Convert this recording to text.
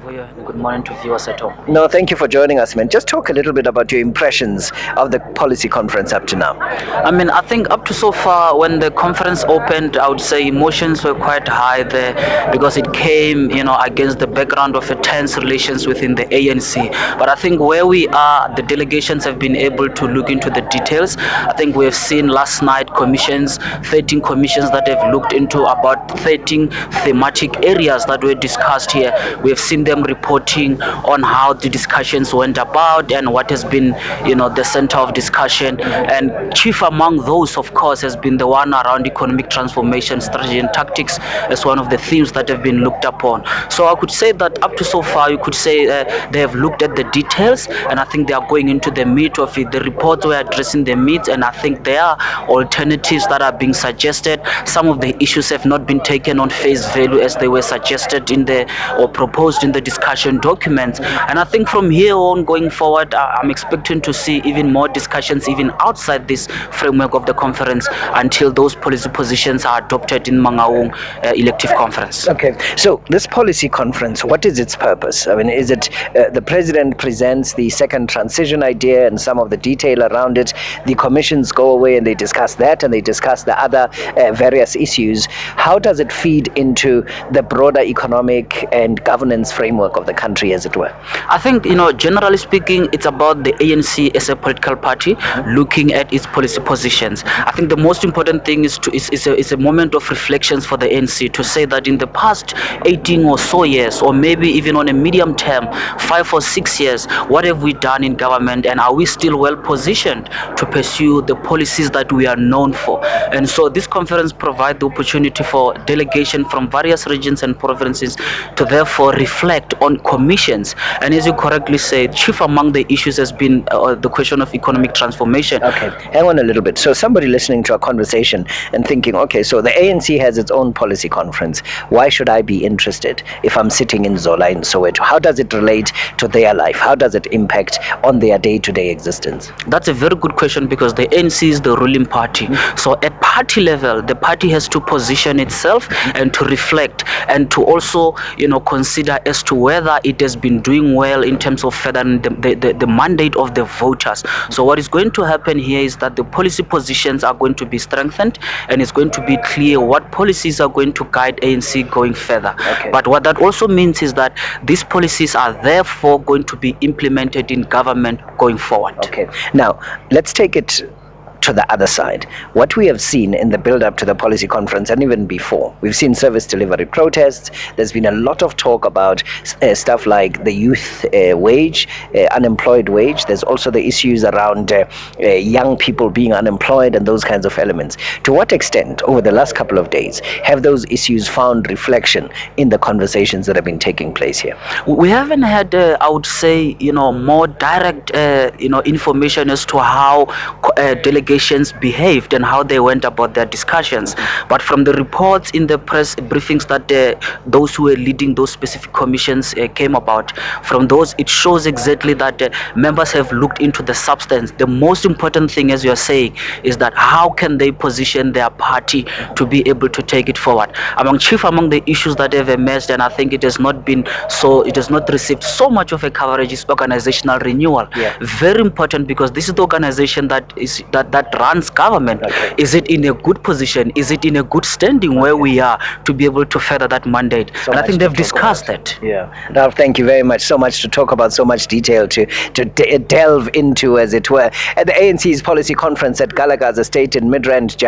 Vuyo, and good morning to viewers at home. No, thank you for joining us, man. Just talk a little bit about your impressions of the policy conference up to now. I think up to so far, when the conference opened, I would say emotions were quite high there because it came, against the background of a tense relations within the ANC. But I think where we are, the delegations have been able to look into the details. I think we have seen last night 13 commissions that have looked into about 13 thematic areas that were discussed here. We have seen them reporting on how the discussions went about and what has been, the center of discussion. And chief among those, of course, has been the one around economic transformation, strategy and tactics as one of the themes that have been looked upon. So I could say that up to so far, you could say they have looked at the details, and I think they are going into the meat of it. The reports were addressing the meat, and I think there are alternatives that are being suggested. Some of the issues have not been taken on face value as they were suggested or proposed in the discussion documents. And I think from here on going forward, I'm expecting to see even more discussions even outside this framework of the conference until those policy positions are adopted in Mangaung elective conference. Okay, so this policy conference, what is its purpose? I mean, is it the president presents the second transition idea and some of the detail around it, the commissions go away and they discuss that and they discuss the other various issues. How does it feed into the broader economic and governance framework of the country, as it were? I think, generally speaking, it's about the ANC as a political party looking at its policy positions. I think the most important thing is a moment of reflections for the ANC to say that in the past 18 or so years, or maybe even on a medium term, 5 or 6 years, what have we done in government, and are we still well positioned to pursue the policies that we are known for? And so this conference provides the opportunity for delegation from various regions and provinces to therefore reflect on commissions. And as you correctly said, chief among the issues has been the question of economic transformation. Okay, hang on a little bit. So somebody listening to our conversation and thinking, okay, so the ANC has its own policy conference. Why should I be interested if I'm sitting in Zola in Soweto? How does it relate to their life? How does it impact on their day-to-day existence? That's a very good question, because the ANC is the ruling party. So at party level, the party has to position itself and to reflect and to also, consider as to whether it has been doing well in terms of furthering the mandate of the voters. So what is going to happen here is that the policy positions are going to be strengthened, and it's going to be clear what policies are going to guide ANC going further. Okay. But what that also means is that these policies are therefore going to be implemented in government going forward. Okay. Now, let's take it to the other side. What we have seen in the build-up to the policy conference and even before, we've seen service delivery protests. There's been a lot of talk about stuff like the youth wage, unemployed wage. There's also the issues around young people being unemployed and those kinds of elements. To what extent, over the last couple of days, have those issues found reflection in the conversations that have been taking place here? We haven't had, I would say, more direct, information as to how delegations behaved and how they went about their discussions. But from the reports in the press briefings that those who were leading those specific commissions came about, from those it shows exactly that members have looked into the substance. The most important thing, as you are saying, is that how can they position their party to be able to take it forward. Among the issues that have emerged, and I think it has not received so much of a coverage, is organizational renewal. Yeah. Very important, because this is the organization that runs government. Okay. Is it in a good position? Is it in a good standing where we are to be able to further that mandate? And I think they've discussed that. Yeah. Now, thank you very much. So much to talk about, so much detail to delve into, as it were. At the ANC's policy conference at Galaga's estate in Midrand,